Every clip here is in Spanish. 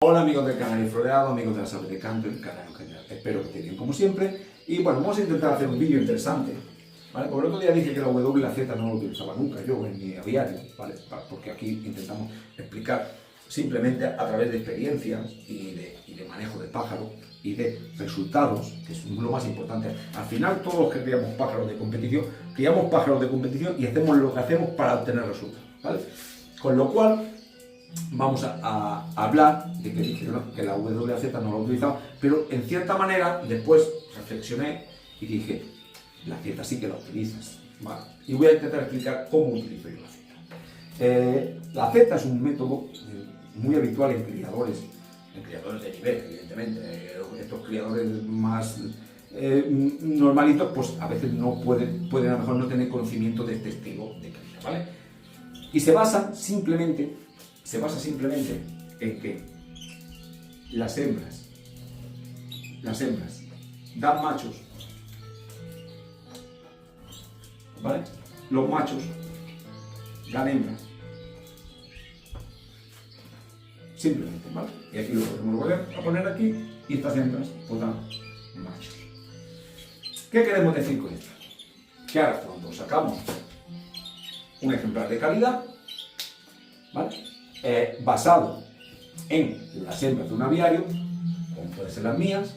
Hola amigos del Canario Floreado, amigos de la Sabe de Canto y el Canario en general. Espero que estén bien como siempre. Y bueno, vamos a intentar hacer un vídeo interesante, ¿vale? Porque el otro día dije que la W y la Z no lo utilizaba nunca yo en mi aviario, ¿vale? Porque aquí intentamos explicar simplemente a través de experiencias y de manejo de pájaros y de resultados, que es lo más importante. Al final todos los que criamos pájaros de competición y hacemos lo que hacemos para obtener resultados, ¿vale? Con lo cual vamos a hablar de que dije que la WZ no la utilizaba, pero en cierta manera después reflexioné y dije, la Z sí que la utilizas, ¿vale? Y voy a intentar explicar cómo utilizo yo la Z. La Z es un método muy habitual en criadores de nivel, evidentemente. Estos criadores más normalitos, pues a veces no pueden a lo mejor no tener conocimiento de este estilo de cría, ¿vale? Y se basa simplemente en que las hembras dan machos, ¿vale? Los machos dan hembras, simplemente, ¿vale? Y aquí lo podemos volver a poner aquí, y estas hembras pues dan machos. ¿Qué queremos decir con esto? Que ahora cuando sacamos un ejemplar de calidad, ¿vale? Basado en las hembras de un aviario, como pueden ser las mías,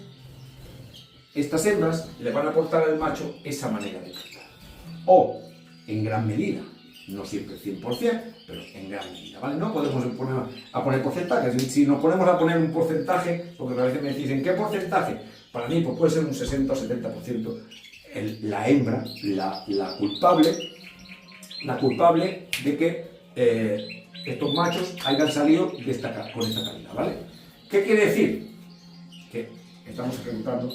estas hembras le van a aportar al macho esa manera de criar. O, en gran medida, no siempre 100%, pero en gran medida, ¿vale? No podemos poner porcentajes. Si nos ponemos a poner un porcentaje, porque a veces me dicen, ¿qué porcentaje? Para mí pues puede ser un 60 o 70%. La hembra, la culpable de que estos machos hayan salido con esta calidad, ¿vale? ¿Qué quiere decir? Que estamos ejecutando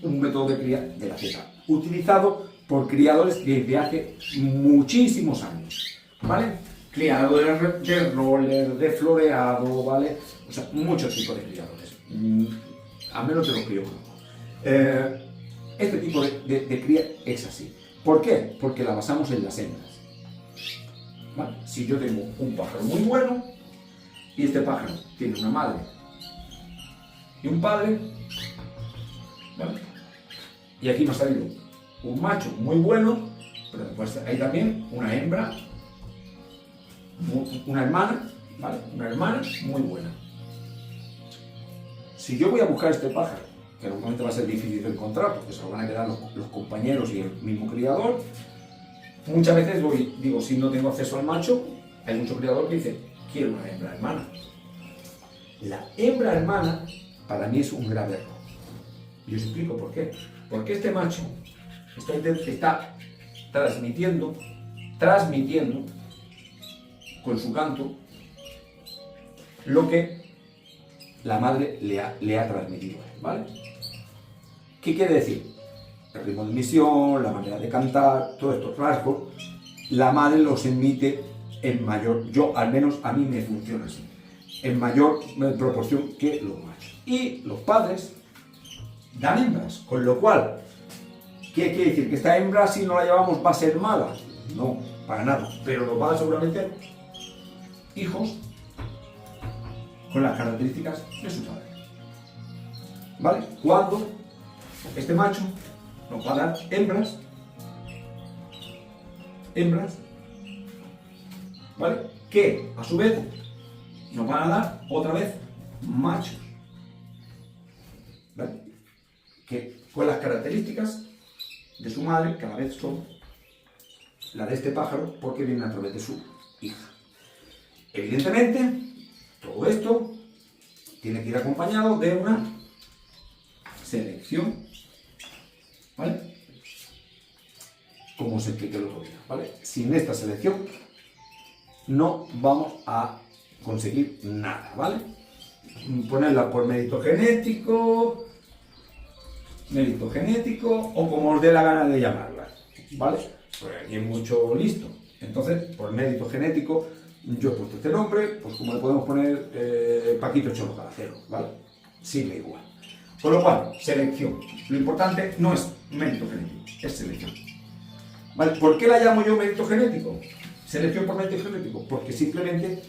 un método de cría de la Z, utilizado por criadores desde hace muchísimos años, ¿vale? Criadores de roller, de floreado, ¿vale? O sea, muchos tipos de criadores, a menos de los que yo conozco. Este tipo de cría es así. ¿Por qué? Porque la basamos en las hembras. ¿Vale? Si yo tengo un pájaro muy bueno y este pájaro tiene una madre y un padre, ¿vale? Y aquí me ha salido un macho muy bueno, pero después hay también una hembra, una hermana, ¿vale? Una hermana muy buena. Si yo voy a buscar este pájaro, que normalmente va a ser difícil de encontrar porque se lo van a quedar los compañeros y el mismo criador, muchas veces digo, si no tengo acceso al macho, hay mucho criador que dice, quiero una hembra hermana. La hembra hermana para mí es un grave error. Y os explico por qué. Porque este macho está transmitiendo con su canto lo que la madre le ha transmitido, ¿vale? ¿Qué quiere decir? El ritmo de emisión, la manera de cantar, todos estos rasgos, la madre los emite en mayor, al menos a mí me funciona así, en mayor proporción que los machos. Y los padres dan hembras, con lo cual, ¿qué quiere decir? ¿Que esta hembra, si no la llevamos, va a ser mala? No, para nada, pero nos va a dar seguramente hijos con las características de su padre, ¿vale? Cuando este macho nos va a dar hembras, ¿vale? Que a su vez nos van a dar otra vez machos, ¿vale? Que con las características de su madre cada vez son la de este pájaro porque vienen a través de su hija. Evidentemente, todo esto tiene que ir acompañado de una selección, ¿vale? Como os expliqué el otro día, ¿vale? Sin esta selección no vamos a conseguir nada, ¿vale? Ponerla por mérito genético o como os dé la gana de llamarla, ¿vale? Pues aquí hay mucho listo. Entonces, por mérito genético, yo he puesto este nombre, pues como le podemos poner Paquito Cholo Calacero, ¿vale? Sigue igual. Con lo cual, selección. Lo importante no es mérito genético, es selección. ¿Vale? ¿Por qué la llamo yo mérito genético? Selección por mérito genético. Porque simplemente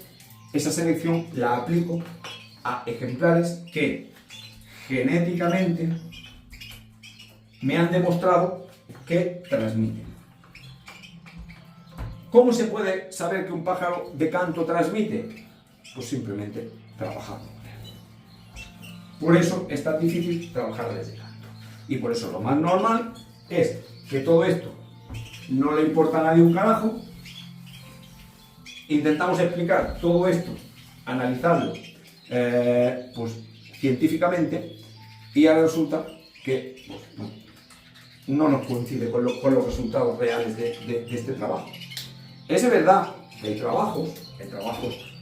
esa selección la aplico a ejemplares que genéticamente me han demostrado que transmiten. ¿Cómo se puede saber que un pájaro de canto transmite? Pues simplemente trabajando con él. Por eso es tan difícil trabajar desde canto. Y por eso lo más normal es que todo esto no le importa a nadie un carajo. Intentamos explicar todo esto, analizarlo pues, científicamente, y ahora resulta que pues, no nos coincide con los resultados reales de este trabajo. Es verdad que hay trabajos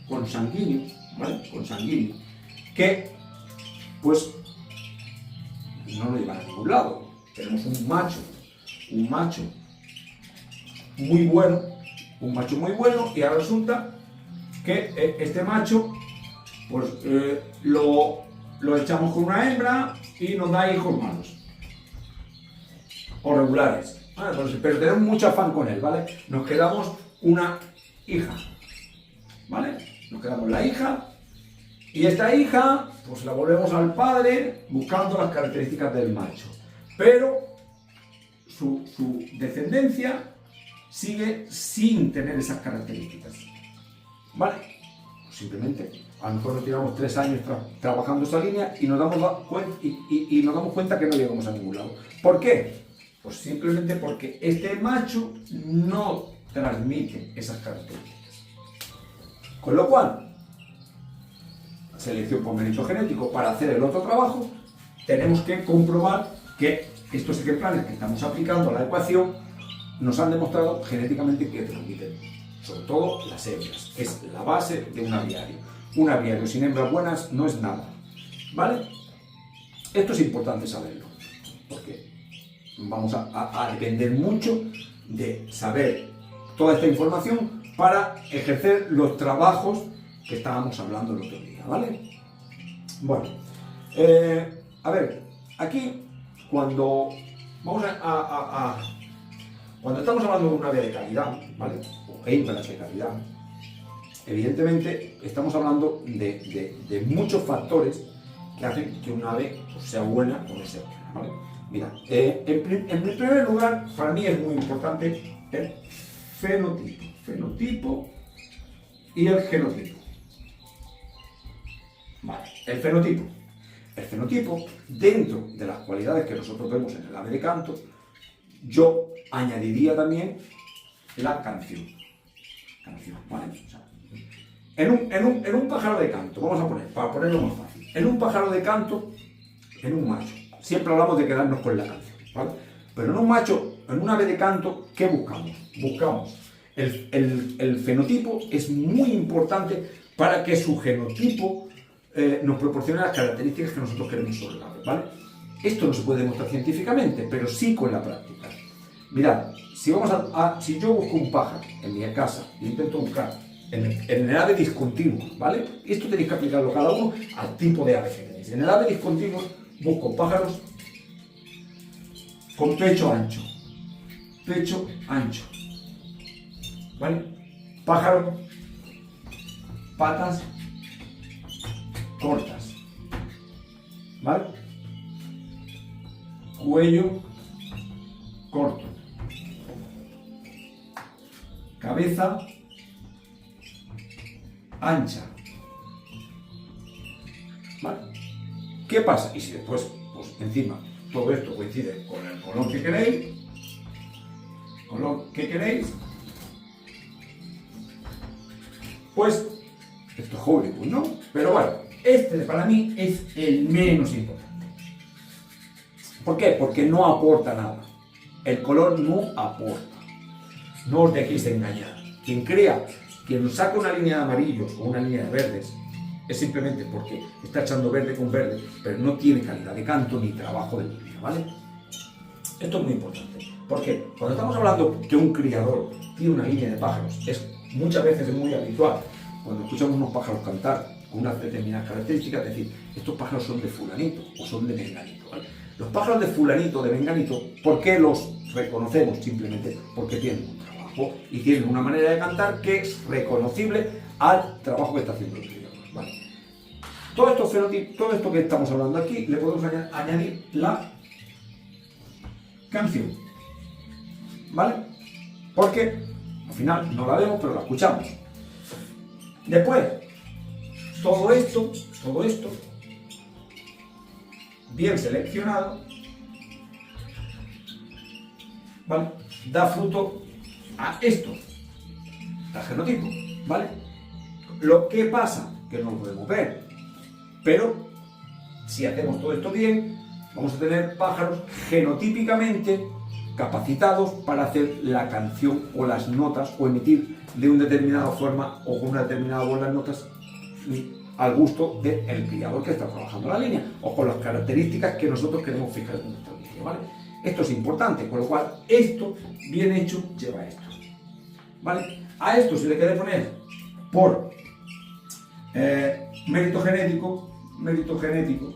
consanguíneos, ¿vale? Consanguíneos, que pues no nos llevan a ningún lado. Tenemos un macho muy bueno, y ahora resulta que este macho pues lo echamos con una hembra y nos da hijos malos o regulares. Pero tenemos mucho afán con él, ¿vale? Nos quedamos una hija, ¿vale? Nos quedamos la hija, y esta hija pues la volvemos al padre buscando las características del macho, pero su descendencia sigue sin tener esas características, ¿vale? Pues simplemente a lo mejor nos tiramos 3 años trabajando esa línea y nos damos cuenta que no llegamos a ningún lado. ¿Por qué? Pues simplemente porque este macho no transmite esas características. Con lo cual, selección por mérito genético, para hacer el otro trabajo, tenemos que comprobar que estos ejemplares que estamos aplicando a la ecuación nos han demostrado genéticamente que transmiten, sobre todo las hembras, que es la base de un aviario. Un aviario sin hembras buenas no es nada, ¿vale? Esto es importante saberlo, porque vamos a depender mucho de saber toda esta información para ejercer los trabajos que estábamos hablando el otro día, ¿vale? Bueno, a ver, aquí cuando vamos cuando estamos hablando de un ave de calidad, ¿vale? O hembras de calidad, evidentemente estamos hablando de muchos factores que hacen que un ave pues, sea buena o no sea buena, ¿vale? Mira, en primer lugar, para mí es muy importante el fenotipo y el genotipo. Vale, el fenotipo, dentro de las cualidades que nosotros vemos en el ave de canto, yo añadiría también la canción, ¿vale? O sea, en un pájaro de canto, vamos a poner, para ponerlo más fácil, en un pájaro de canto, en un macho, siempre hablamos de quedarnos con la canción, ¿vale? Pero en un macho, en un ave de canto, ¿qué buscamos? Buscamos el fenotipo, es muy importante para que su genotipo nos proporcione las características que nosotros queremos sobre el ave, ¿vale? Esto no se puede demostrar científicamente, pero sí con la práctica. Mirad, si yo busco un pájaro en mi casa e intento buscar en el ave discontinuo, ¿vale? Esto tenéis que aplicarlo cada uno al tipo de ave que tenéis. En el ave discontinuo busco pájaros con pecho ancho, ¿vale? Pájaro, patas cortas, ¿vale? Cuello corto, cabeza ancha, ¿vale? ¿Qué pasa? Y si después, pues encima, todo esto coincide con el color que queréis, pues esto es Hollywood, ¿no? Pero bueno, este para mí es el menos importante. ¿Por qué? Porque no aporta nada. El color no aporta. No os dejéis engañar. Quien nos saca una línea de amarillos o una línea de verdes, es simplemente porque está echando verde con verde, pero no tiene calidad de canto ni trabajo de línea, ¿vale? Esto es muy importante. Porque cuando estamos hablando que un criador tiene una línea de pájaros, muchas veces es muy habitual, cuando escuchamos unos pájaros cantar con unas determinadas características, es decir, estos pájaros son de fulanito o son de menganito, ¿vale? Los pájaros de fulanito, de menganito, ¿por qué los reconocemos? Simplemente porque tienen un trabajo y tienen una manera de cantar que es reconocible al trabajo que está haciendo el criador, ¿vale? todo esto que estamos hablando aquí, le podemos añadir la canción, ¿vale? Porque al final no la vemos, pero la escuchamos. Después, todo esto, bien seleccionado, ¿vale? Da fruto a esto, al genotipo, ¿vale? Lo que pasa, que no lo podemos ver, pero si hacemos todo esto bien, vamos a tener pájaros genotípicamente capacitados para hacer la canción o las notas o emitir de una determinada forma o con una determinada voz las notas al gusto del criador que está trabajando la línea o con las características que nosotros queremos fijar en nuestra línea, ¿vale? Esto es importante, con lo cual esto bien hecho lleva esto, ¿vale? A esto se le quiere poner por mérito genético,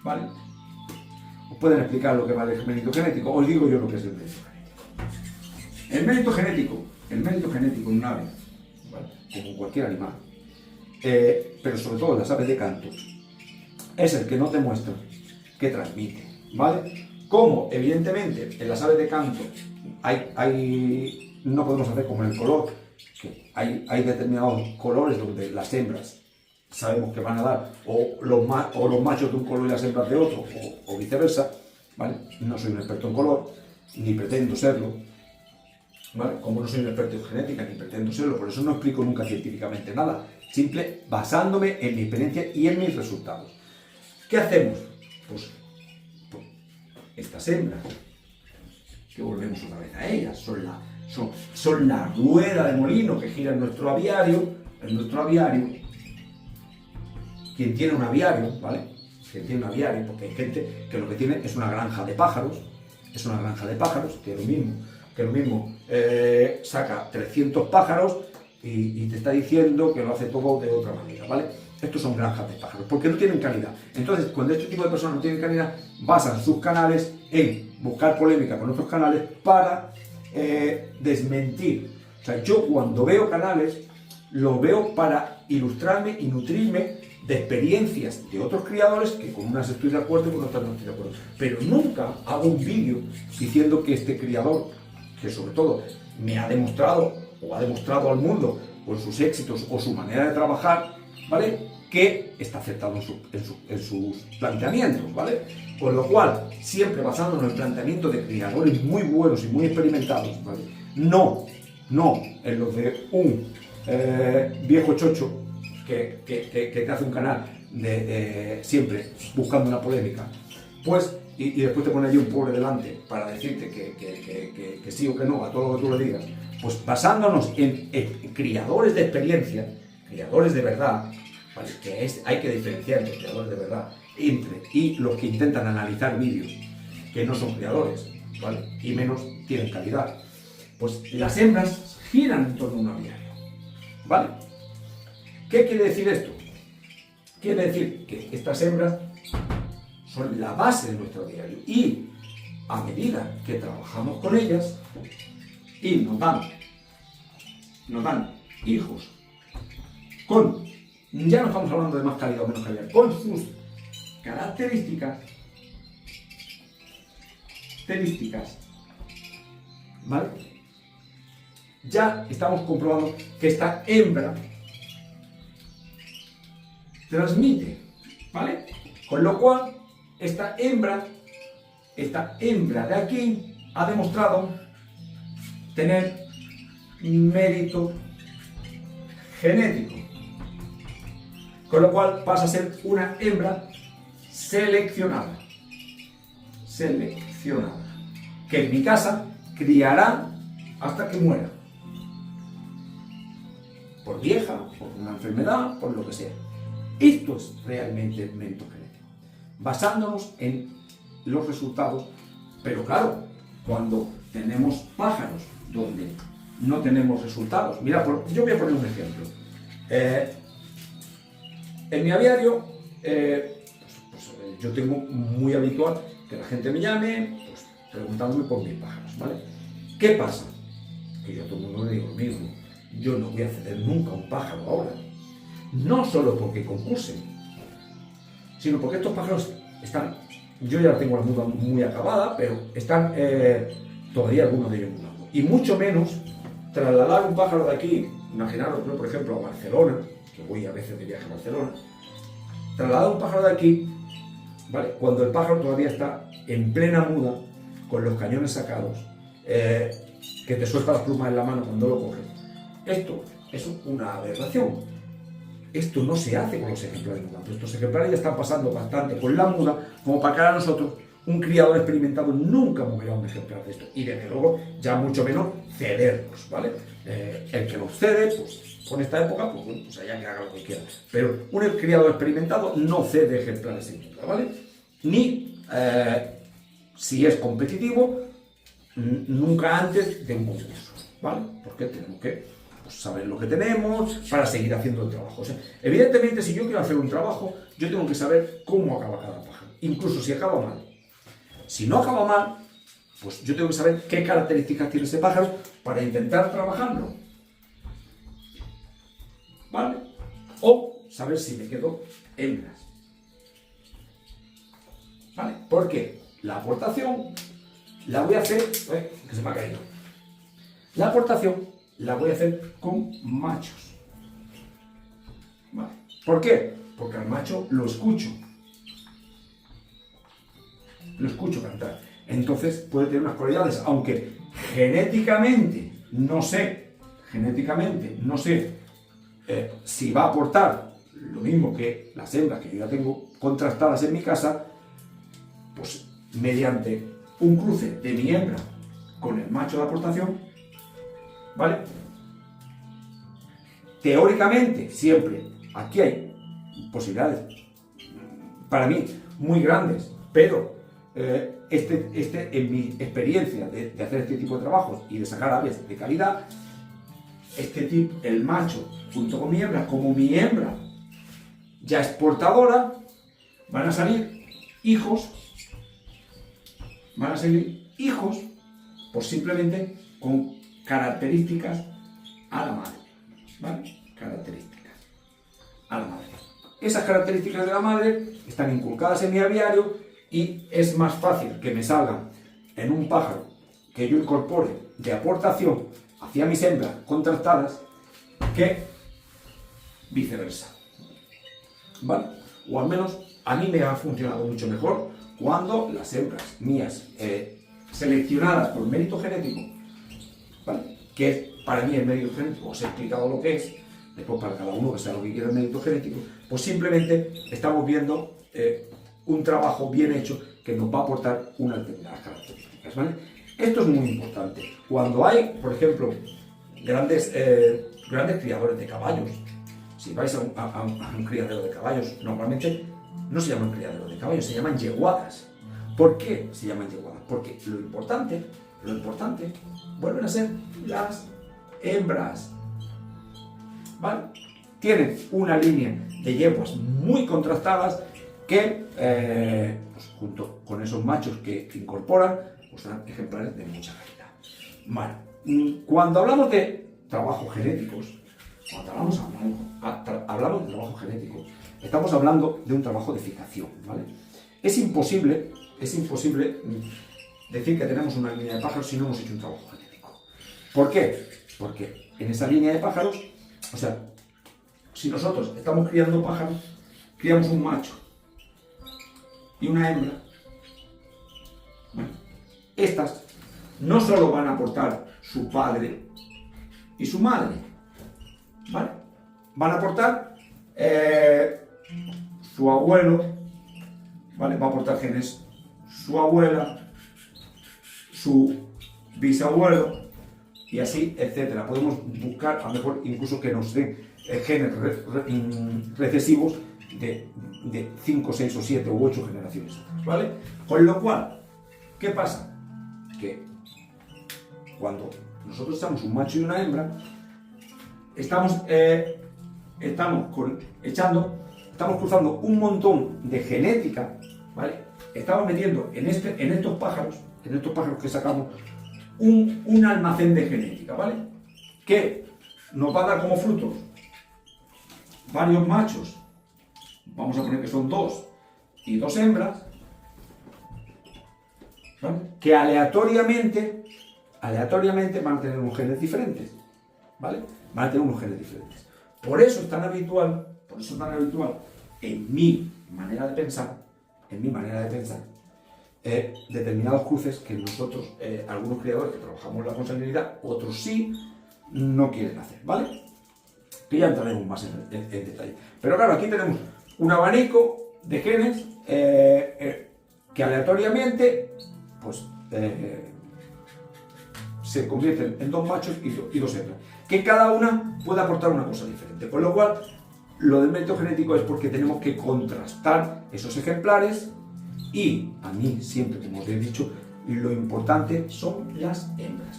¿vale? Os pueden explicar lo que vale el mérito genético, os digo yo lo que es el mérito genético. El mérito genético en un ave, ¿vale? Como cualquier animal, pero sobre todo en las aves de canto, es el que no te muestra, que transmite, ¿vale? Como evidentemente en las aves de canto no podemos hacer como en el color, que hay determinados colores donde las hembras sabemos que van a dar o los machos de un color y las hembras de otro, o viceversa, ¿vale? No soy un experto en color, ni pretendo serlo, ¿vale? Como no soy un experto en genética, ni pretendo serlo, por eso no explico nunca científicamente nada, simple basándome en mi experiencia y en mis resultados. ¿Qué hacemos? Pues estas hembras, que volvemos otra vez a ellas, son la rueda de molino que gira en nuestro aviario, quien tiene un aviario, ¿vale? Porque hay gente que lo que tiene es una granja de pájaros, que lo mismo saca 300 pájaros y te está diciendo que lo hace todo de otra manera, ¿vale? Estos son granjas de pájaros, porque no tienen calidad. Entonces, cuando este tipo de personas no tienen calidad, basan sus canales en buscar polémica con otros canales para desmentir. O sea, yo cuando veo canales, lo veo para ilustrarme y nutrirme de experiencias de otros criadores que con unas estoy de acuerdo y con otras no estoy de acuerdo. Pero nunca hago un vídeo diciendo que este criador, que sobre todo me ha demostrado o ha demostrado al mundo con sus éxitos o su manera de trabajar, ¿vale? Que está acertado en sus planteamientos, ¿vale? Con lo cual, siempre basándonos en el planteamiento de criadores muy buenos y muy experimentados, ¿vale? No en los de un viejo chocho que te hace un canal siempre buscando una polémica, pues, y después te pone allí un pobre delante para decirte que sí o que no a todo lo que tú le digas, pues basándonos en criadores de experiencia, criadores de verdad, ¿vale? Hay que diferenciar entre criadores de verdad y los que intentan analizar vídeos que no son criadores, ¿vale? Y menos tienen calidad. Pues las hembras giran en torno a un aviario, ¿vale? ¿Qué quiere decir esto? Quiere decir que estas hembras son la base de nuestro aviario y a medida que trabajamos con ellas y nos dan hijos ya no estamos hablando de más calidad o menos calidad, con sus características, ¿vale? Ya estamos comprobando que esta hembra transmite, ¿vale? Con lo cual, esta hembra de aquí ha demostrado tener mérito genético, con lo cual pasa a ser una hembra seleccionada, que en mi casa criará hasta que muera, por vieja, por una enfermedad, por lo que sea. Esto es realmente el mérito genético, basándonos en los resultados, pero claro, cuando tenemos pájaros donde no tenemos resultados. Mira, yo voy a poner un ejemplo. En mi aviario, yo tengo muy habitual que la gente me llame preguntándome por mis pájaros, ¿vale? ¿Qué pasa? Que yo a todo el mundo le digo lo mismo. Yo no voy a ceder nunca un pájaro ahora. no solo porque concursen, sino porque estos pájaros están, yo ya tengo la muda muy acabada, pero están todavía algunos de ellos mudando. Y mucho menos trasladar un pájaro de aquí, imaginaros, por ejemplo, a Barcelona, que voy a veces de viaje a Barcelona, trasladar un pájaro de aquí, ¿vale? Cuando el pájaro todavía está en plena muda, con los cañones sacados, que te suelta las plumas en la mano cuando lo coges. Esto es una aberración. Esto no se hace con los ejemplares mudantes. Estos ejemplares ya están pasando bastante con la muda, como para que a nosotros, un criador experimentado, nunca moverá un ejemplar de esto. Y desde luego, ya mucho menos cederlos, ¿vale? El que los cede, pues con esta época, pues bueno, pues allá que haga lo que quiera. Pero un criador experimentado no cede ejemplares en muda, ¿vale? Ni, si es competitivo, nunca antes de un concurso, ¿vale? Porque tenemos que saber lo que tenemos para seguir haciendo el trabajo. O sea, evidentemente, si yo quiero hacer un trabajo, yo tengo que saber cómo acaba cada pájaro, incluso si acaba mal. Si no acaba mal, pues yo tengo que saber qué características tiene ese pájaro para intentar trabajarlo, ¿vale? O saber si me quedo hembras, ¿vale? Porque la aportación la voy a hacer, que se me ha caído, la aportación la voy a hacer con machos, ¿vale? ¿Por qué? Porque al macho lo escucho cantar. Entonces puede tener unas cualidades, aunque genéticamente no sé si va a aportar lo mismo que las hembras que yo ya tengo contrastadas en mi casa, pues mediante un cruce de mi hembra con el macho de aportación, ¿vale? Teóricamente, siempre, aquí hay posibilidades, para mí, muy grandes, pero en mi experiencia de hacer este tipo de trabajos y de sacar aves de calidad, el macho, junto con mi hembra, como mi hembra ya es portadora, van a salir hijos, pues simplemente con características a la madre, ¿vale? Características a la madre. Esas características de la madre están inculcadas en mi aviario y es más fácil que me salgan en un pájaro que yo incorpore de aportación hacia mis hembras contrastadas que viceversa, ¿vale? O al menos a mí me ha funcionado mucho mejor cuando las hembras mías seleccionadas por mérito genético, ¿vale? Que para mí el mérito genético, os he explicado lo que es, después para cada uno que sea lo que quiera el mérito genético, pues simplemente estamos viendo un trabajo bien hecho que nos va a aportar unas determinadas características, ¿vale? Esto es muy importante. Cuando hay, por ejemplo, grandes criadores de caballos, si vais a un criadero de caballos, normalmente no se llaman criaderos de caballos, se llaman yeguadas. ¿Por qué se llaman yeguadas? Porque lo importante vuelven a ser las hembras, ¿vale? Tienen una línea de yeguas muy contrastadas que, pues, junto con esos machos que incorporan, pues dan ejemplares de mucha calidad. Vale. Cuando hablamos de trabajos genéticos, hablamos de trabajo genético, estamos hablando de un trabajo de fijación, ¿vale? Es imposible decir que tenemos una línea de pájaros si no hemos hecho un trabajo genético. ¿Por qué? Porque en esa línea de pájaros, o sea, si nosotros estamos criando pájaros, criamos un macho y una hembra, bueno, estas no solo van a aportar su padre y su madre, ¿vale? Van a aportar su abuelo, ¿vale? Va a aportar genes su abuela, su bisabuelo y así, etcétera. Podemos buscar, a lo mejor incluso que nos den genes recesivos de 5, 6 o 7 u 8 generaciones, ¿vale? Con lo cual, ¿qué pasa? Que cuando nosotros echamos un macho y una hembra, estamos cruzando un montón de genética, ¿vale? Estamos metiendo en estos pájaros que sacamos, un almacén de genética, ¿vale? Que nos va a dar como frutos varios machos, vamos a poner que son 2 y 2 hembras, ¿vale? Que aleatoriamente van a tener unos genes diferentes, ¿vale? Van a tener unos genes diferentes. Por eso es tan habitual, en mi manera de pensar, determinados cruces que nosotros, algunos criadores que trabajamos la consanguinidad, otros sí, no quieren hacer, ¿vale? Que ya entraremos más en detalle. Pero claro, aquí tenemos un abanico de genes que aleatoriamente, pues, se convierten en 2 machos y 2 hembras, que cada una puede aportar una cosa diferente. Con lo cual, lo del mérito genético es porque tenemos que contrastar esos ejemplares y, a mí, siempre, como os he dicho, lo importante son las hembras.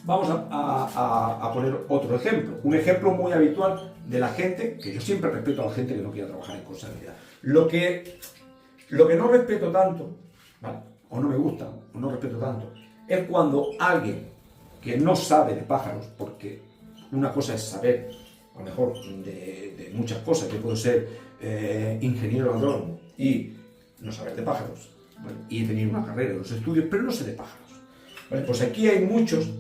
Vamos a poner otro ejemplo, un ejemplo muy habitual de la gente, que yo siempre respeto a la gente que no quiera trabajar en consanguinidad. Lo que no respeto tanto, ¿vale? O no me gusta, o no respeto tanto, es cuando alguien que no sabe de pájaros, porque una cosa es saber, a lo mejor, de muchas cosas, yo puedo ser ingeniero agrónomo y no saber de pájaros, ¿vale? Y he tenido una carrera en los estudios, pero no sé de pájaros, ¿vale? Pues aquí hay muchos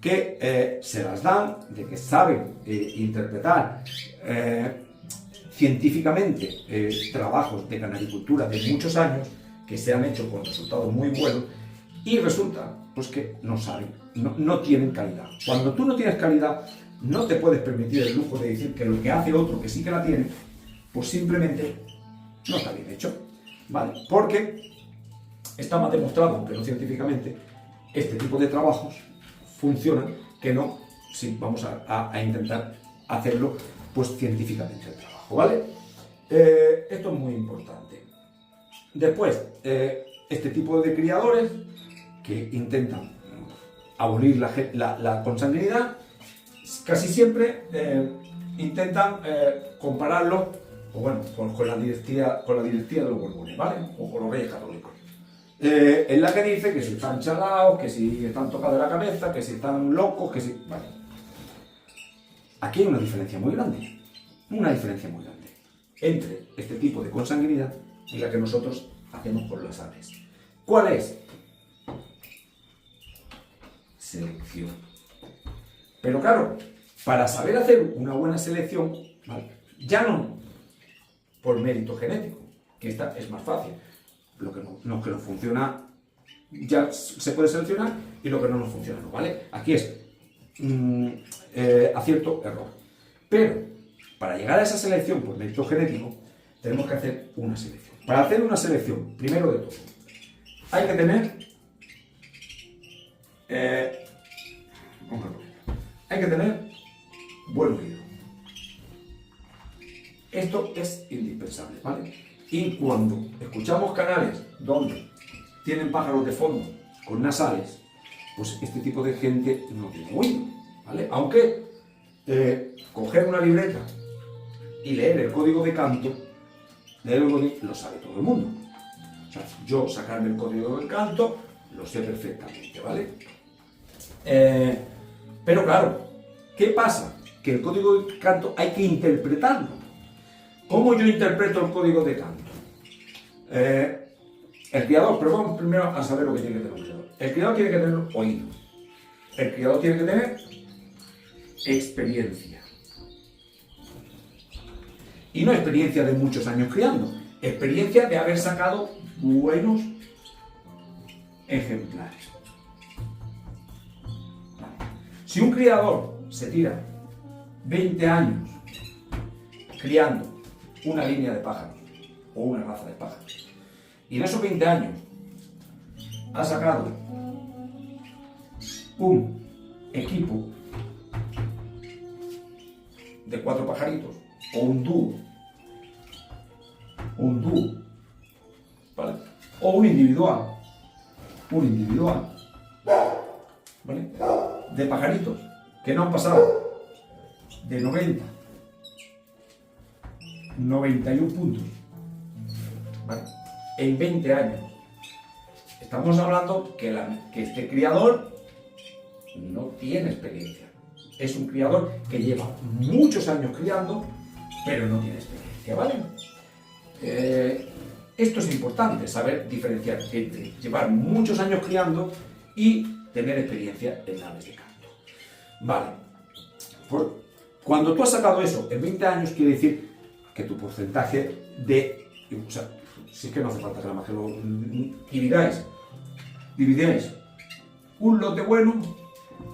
que se las dan de que saben interpretar científicamente trabajos de canaricultura de muchos años que se han hecho con resultados muy buenos y resulta pues que no saben, no tienen calidad. Cuando tú no tienes calidad, no te puedes permitir el lujo de decir que lo que hace otro que sí que la tiene, pues simplemente no está bien hecho, ¿vale? Porque está más demostrado, aunque no científicamente, este tipo de trabajos funcionan que no si vamos a intentar hacerlo pues científicamente el trabajo, ¿vale? Esto es muy importante. Después, este tipo de criadores que intentan abolir la consanguinidad, casi siempre intentan compararlo con la dinastía de los Borbones, ¿vale? O con los reyes católicos. En la que dice que si están chalados, que si están tocados de la cabeza, que si están locos, que si... Vale. Aquí hay una diferencia muy grande entre este tipo de consanguinidad y la que nosotros hacemos con las aves. ¿Cuál es? Selección. Pero claro, para saber hacer una buena selección, ¿vale? Ya no por mérito genético, que esta es más fácil. Lo que no funciona ya se puede seleccionar y lo que no nos funciona no, ¿vale? Aquí es acierto, error. Pero para llegar a esa selección por mérito genético tenemos que hacer una selección. Para hacer una selección, primero de todo, hay que tener buen oído. Esto es indispensable, ¿vale? Y cuando escuchamos canales donde tienen pájaros de fondo con nasales, pues este tipo de gente no tiene oído, ¿vale? Aunque coger una libreta y leer el código de canto, lo sabe todo el mundo. O sea, yo sacarme el código del canto lo sé perfectamente, ¿vale? Pero claro, ¿qué pasa? Que el código de canto hay que interpretarlo. ¿Cómo yo interpreto el código de canto? El criador, pero vamos primero a saber lo que tiene que tener un criador. El criador tiene que tener oído. El criador tiene que tener experiencia. Y no experiencia de muchos años criando, experiencia de haber sacado buenos ejemplares. Si un criador se tira 20 años criando una línea de pájaros o una raza de pájaros y en esos 20 años ha sacado un equipo de 4 pajaritos o un dúo, ¿vale? O un individual, ¿vale? De pajaritos que no han pasado de 91 puntos, ¿vale? En 20 años. Estamos hablando que este criador no tiene experiencia, es un criador que lleva muchos años criando, pero no tiene experiencia, ¿vale? Esto es importante, saber diferenciar entre llevar muchos años criando y tener experiencia en aves de canto. Vale, cuando tú has sacado eso en 20 años, quiere decir que tu porcentaje de... O sea, si es que no hace falta nada más que lo dividáis un lote bueno,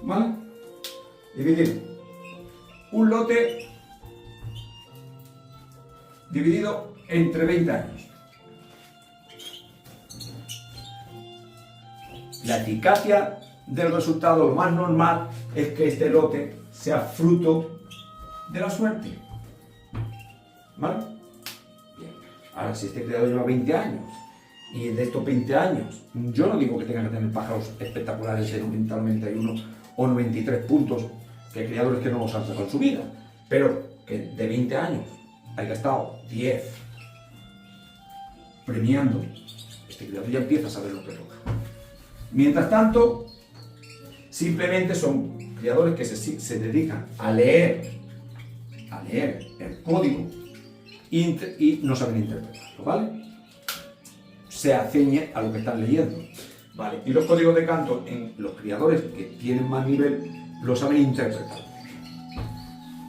¿vale? Dividir un lote dividido entre 20 años. La eficacia del resultado, lo más normal, es que este lote sea fruto de la suerte. ¿Vale? Bien. Ahora, si este criador lleva 20 años y de estos 20 años, yo no digo que tenga que tener pájaros espectaculares de 90, 91 o 93 puntos, que hay criadores que no los han sacado en su vida, pero que de 20 años haya estado 10 premiando, este criador ya empieza a saber lo que toca. Mientras tanto, simplemente son criadores que se dedican a leer el código y no saben interpretarlo, ¿vale? Se aceñe a lo que están leyendo, ¿vale? Y los códigos de canto en los criadores que tienen más nivel lo saben interpretar,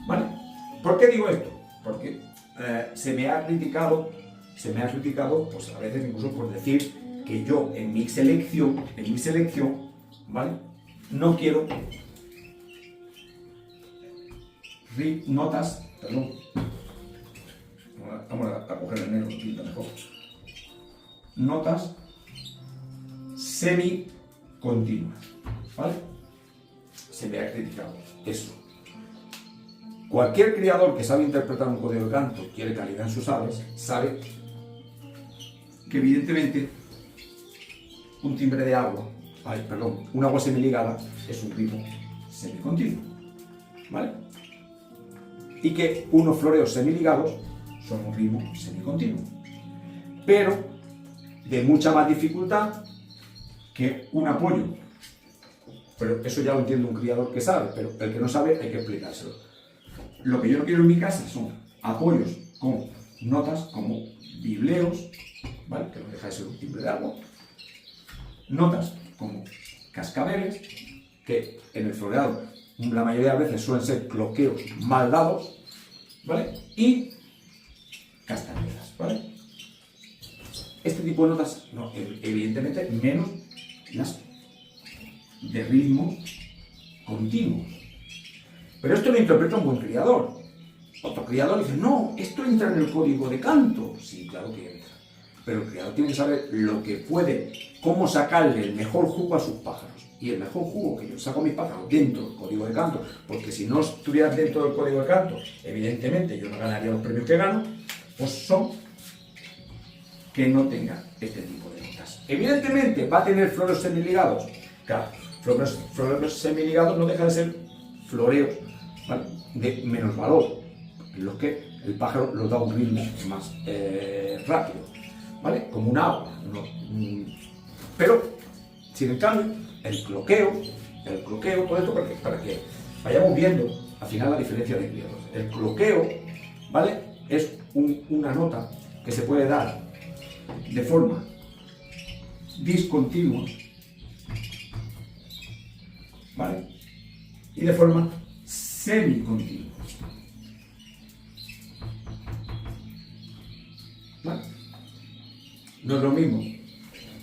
¿vale? ¿Por qué digo esto? Porque se me ha criticado, pues a veces incluso por decir que yo en mi selección, ¿vale? No quiero notas, perdón, vamos a coger el negro, pinta mejor. Notas semi-continuas, ¿vale? Se me ha criticado eso. Cualquier criador que sabe interpretar un código de canto, quiere calidad en sus aves, sabe que evidentemente un timbre de agua, un agua semiligada es un ritmo semicontinuo, ¿vale? Y que unos floreos semiligados son un ritmo semicontinuo, pero de mucha más dificultad que un apoyo. Pero eso ya lo entiende un criador que sabe, pero el que no sabe hay que explicárselo. Lo que yo no quiero en mi casa son apoyos con notas como bibleos, ¿vale? Que no deja de ser un timbre de agua. Notas como cascabeles, que en el floreado la mayoría de veces suelen ser cloqueos mal dados, ¿vale? Y castañuelas, ¿vale? Este tipo de notas, no, evidentemente, menos las de ritmos continuos. Pero esto lo interpreta un buen criador. Otro criador dice, no, esto entra en el código de canto. Sí, claro que entra. Pero el criador tiene que saber lo que puede, cómo sacarle el mejor jugo a sus pájaros. Y el mejor jugo que yo saco a mis pájaros dentro del código de canto, porque si no estuvieran dentro del código de canto, evidentemente yo no ganaría los premios que gano, pues son que no tengan este tipo de notas. Evidentemente va a tener floreos semiligados. Claro, floreos semiligados no dejan de ser floreos, ¿vale?, de menos valor, en los que el pájaro los da un ritmo más rápido, ¿vale? Como un agua. ¿No? Pero, sin en cambio, el cloqueo, todo esto para que vayamos viendo al final la diferencia de criadores. El cloqueo, ¿vale?, es una nota que se puede dar de forma discontinua, ¿vale?, y de forma semicontinua, ¿vale? No es lo mismo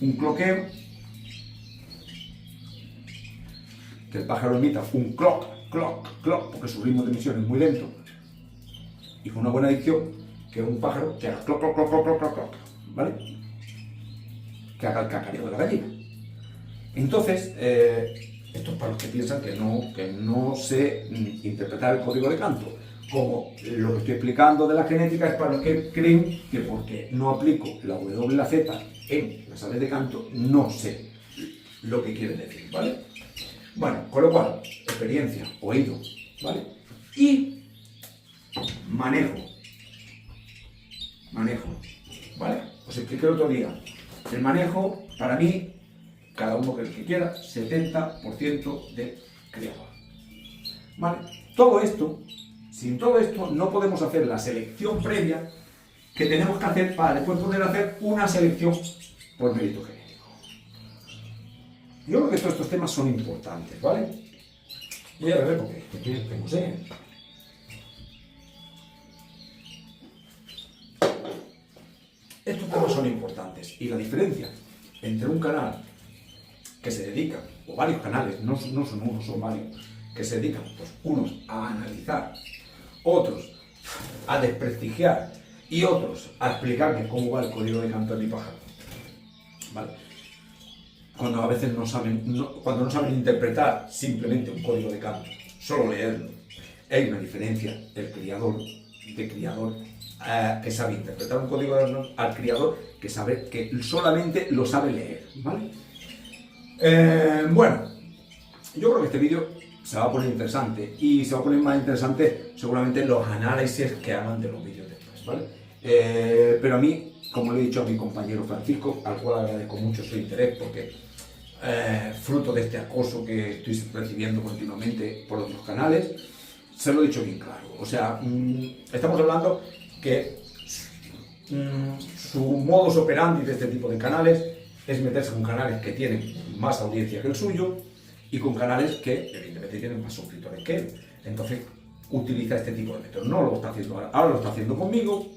un cloqueo, que el pájaro emita un cloc, cloc, cloc, porque su ritmo de emisión es muy lento, y con una buena dicción, que un pájaro que haga cloc, cloc, cloc, cloc, cloc, cloc, cloc, ¿vale?, que haga el cacareo de la gallina. Entonces, esto es para los que piensan que no sé interpretar el código de canto. Como lo que estoy explicando de la genética es para los que creen que porque no aplico la W y la Z en las aves de canto, no sé lo que quiere decir, ¿vale? Bueno, con lo cual, experiencia, oído, ¿vale? Y manejo, ¿vale? Os expliqué el otro día. El manejo, para mí, cada uno que quiera, 70% de criador. ¿vale? Todo esto, sin todo esto, no podemos hacer la selección previa que tenemos que hacer para después poder hacer una selección por mérito genético. Yo creo que todos estos temas son importantes, ¿vale? Voy a beber porque tengo sed. Estos temas son importantes y la diferencia entre un canal que se dedica, o varios canales, no son uno, son varios, que se dedican, pues unos a analizar, otros a desprestigiar y otros a explicarme cómo va el código de canto de mi pájaro, ¿vale? Cuando a veces cuando no saben interpretar simplemente un código de canto, solo leerlo, hay una diferencia del criador que sabe interpretar un código al criador que solamente lo sabe leer, ¿vale? Bueno, yo creo que este vídeo se va a poner interesante y se va a poner más interesante seguramente los análisis que hagan de los vídeos después, ¿vale? Pero a mí, como le he dicho a mi compañero Francisco, al cual agradezco mucho su interés porque fruto de este acoso que estoy recibiendo continuamente por otros canales, se lo he dicho bien claro. O sea, estamos hablando que su modus operandi de este tipo de canales es meterse con canales que tienen más audiencia que el suyo y con canales que evidentemente tienen más suscriptores que él. Entonces utiliza este tipo de métodos. No lo está haciendo ahora, lo está haciendo conmigo.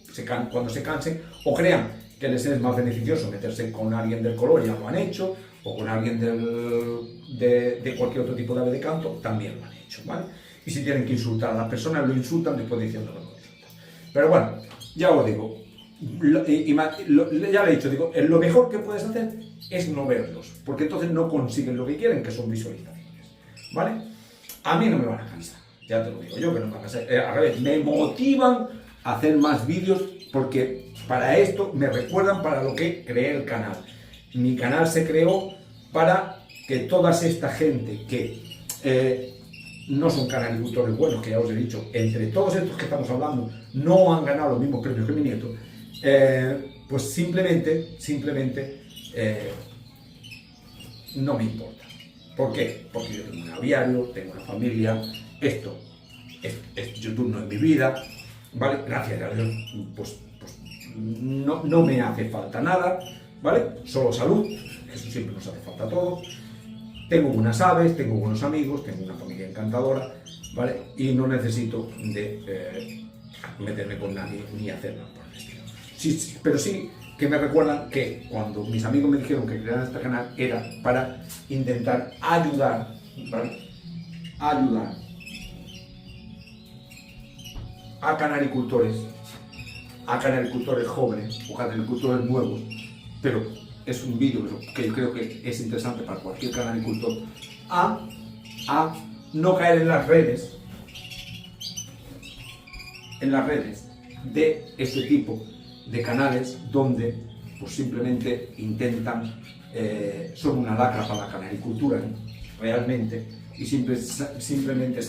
Cuando se cansen o crean que les es más beneficioso meterse con alguien del color, ya lo han hecho, o con alguien de cualquier otro tipo de ave de canto, también lo han hecho, ¿vale? Y si tienen que insultar a las personas, lo insultan después diciendo que no lo insultan. Pero bueno, ya os digo, ya le he dicho, digo, lo mejor que puedes hacer es no verlos, porque entonces no consiguen lo que quieren, que son visualizaciones, ¿vale? A mí no me van a cansar, ya te lo digo yo, que no me van a cansar. Al revés, me motivan a hacer más vídeos, porque para esto me recuerdan para lo que creé el canal. Mi canal se creó para que toda esta gente que no son canalicultores buenos, que ya os he dicho, entre todos estos que estamos hablando, no han ganado los mismos premios que mi nieto, pues simplemente no me importa. ¿Por qué? Porque yo tengo un aviario, tengo una familia, YouTube no es mi vida, ¿vale? Gracias a Dios, pues no me hace falta nada, ¿vale? Solo salud, que eso siempre nos hace falta a todos. Tengo buenas aves, tengo buenos amigos, tengo una familia encantadora, ¿vale? Y no necesito de meterme con nadie ni hacer nada por el estilo. Sí, pero sí que me recuerdan que cuando mis amigos me dijeron que crearan este canal era para intentar ayudar, ¿vale? Ayudar a canalicultores jóvenes o canalicultores nuevos, pero es un vídeo que yo creo que es interesante para cualquier canalicultor, a no caer en las redes de este tipo de canales donde pues simplemente intentan, son una lacra para la canalicultura, ¿no? Realmente, y simplemente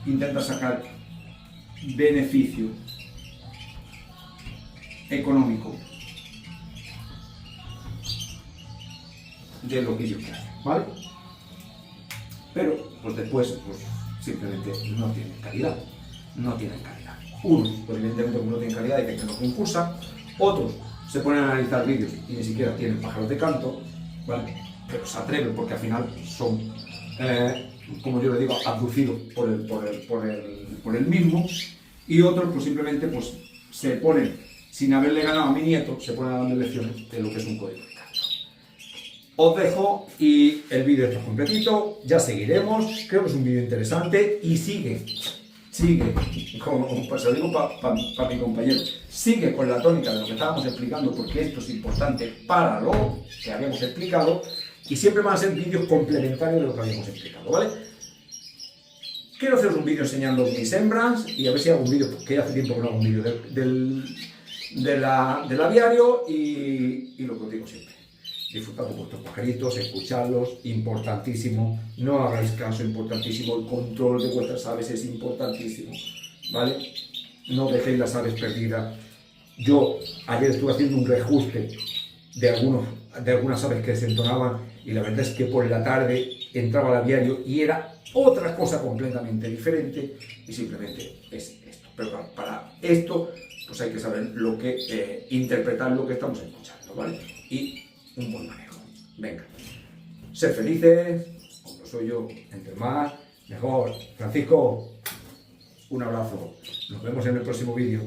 intentan sacar beneficio económico de los vídeos que hacen, ¿vale? Pero pues después pues simplemente no tienen calidad. Unos, pues evidentemente como no tienen calidad y que no concursan, otros se ponen a analizar vídeos y ni siquiera tienen pájaros de canto, ¿vale? Pero se atreven porque al final son, como yo le digo, abducidos por el mismo, y otros pues simplemente pues se ponen, sin haberle ganado a mi nieto, se ponen a darme lecciones de lo que es un código de canto. Os dejo y el vídeo está completito, ya seguiremos, creo que es un vídeo interesante y sigue, como pues lo digo para mi compañero, sigue con la tónica de lo que estábamos explicando, porque esto es importante para lo que habíamos explicado y siempre van a ser vídeos complementarios de lo que habíamos explicado, ¿vale? Quiero haceros un vídeo enseñando mis hembras y a ver si hago un vídeo, porque ya hace tiempo que no hago un vídeo del aviario y lo que os digo siempre. Disfrutad de vuestros pajaritos, escuchadlos, importantísimo, no hagáis caso, importantísimo, el control de vuestras aves es importantísimo, ¿vale? No dejéis las aves perdidas. Yo ayer estuve haciendo un reajuste de algunas aves que desentonaban y la verdad es que por la tarde entraba al aviario y era otra cosa completamente diferente y simplemente es esto. Pero claro, para esto pues hay que saber lo que interpretar lo que estamos escuchando, ¿vale? Y un buen manejo. Venga, ser felices, como lo soy yo, entre más, mejor. Francisco, un abrazo. Nos vemos en el próximo vídeo.